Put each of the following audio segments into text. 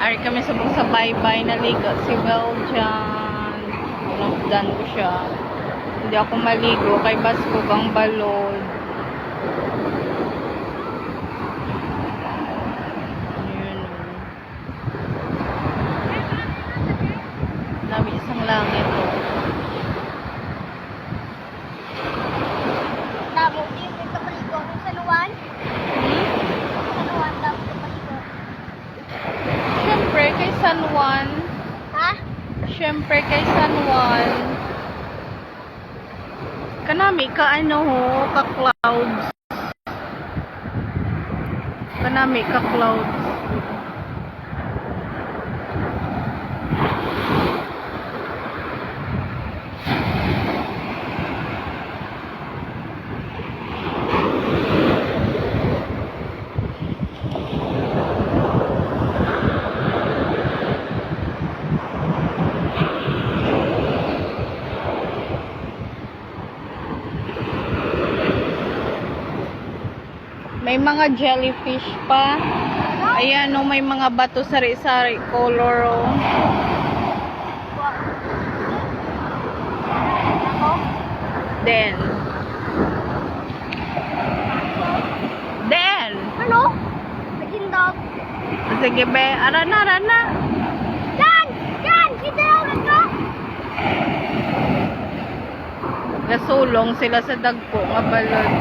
Ari kami sa baybay na liga. Si Bel dyan. Unagdan ko siya. Hindi ako maligo. Kay Basko kang balod. Yun. Dami isang langit. Damo, hindi mo ito maligo. Sa Luwan? Sa Luwan, damo ito maligo. Siyempre kay San Juan. Ha? Siyempre kay San Juan. Kanami ka ano ho, ka clouds. Kanami ka clouds. May mga jellyfish pa. Ayan, oh, may mga bato sari-sari color. Oh. Ako? Then. Ano? Magindog. Sige be, arana, arana. Yan! Yan! Kita yung ito! Nasulong sila sa dagko nga balon.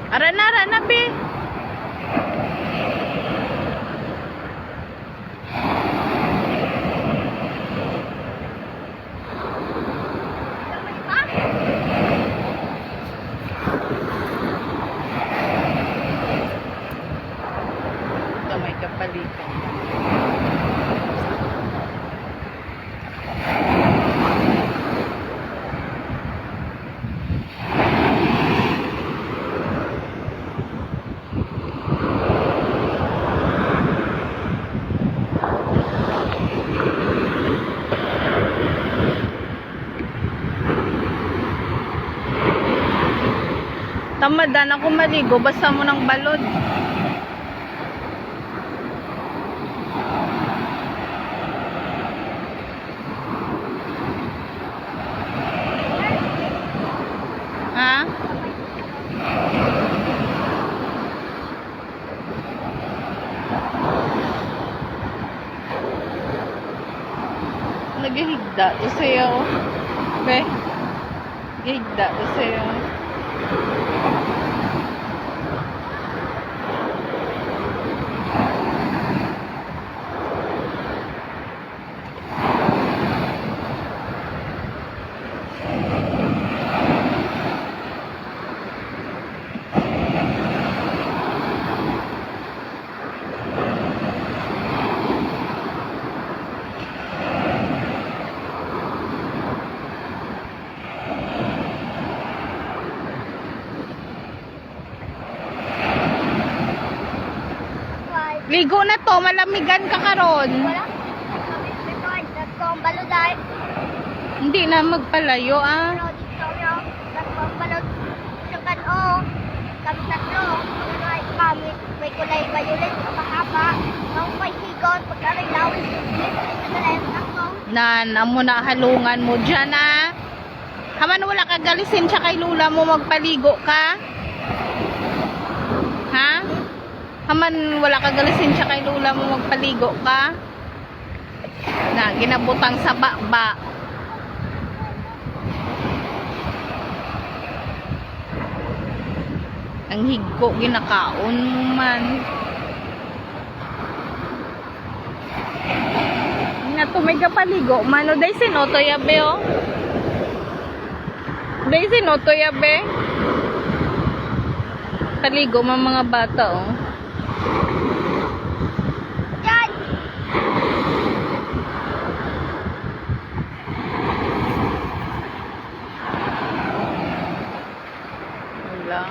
Arana, arana be. May kapalitan. Tamadan ako maligo, basta mo ng balod. Ha? Nagahigda to sa'yo. Be? Nagahigda to sa'yo. Ligo na to, malamigan ka karon. Wala? Kami dito ay nagkong baluday. Hindi na magpalayo ah. Pero dito yung nagkong balud. Yung kano, kami tatlo. Mga kami, may kulay violet, mahaba. Ang may higon, pagkarilaw. Nan, amo na halungan mo dyan ah. Haman wala ka galisin siya kay lula mo magpaligo ka? Ha? Haman wala ka galisin siya kay lula mo magpaligo ka? Na, ginabutang sa baba. Ang higko ginakaon mo man. Nga tumay ka paligo. Mano, day sinoto yabe oh. Day sinoto yabe. Paligo man mga bata oh. Yan! Wala.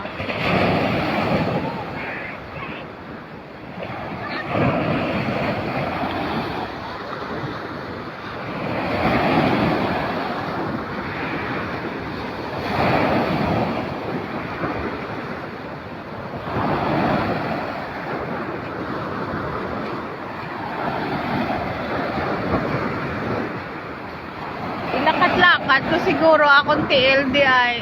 Ilakat-lakat ko siguro akong TLDI.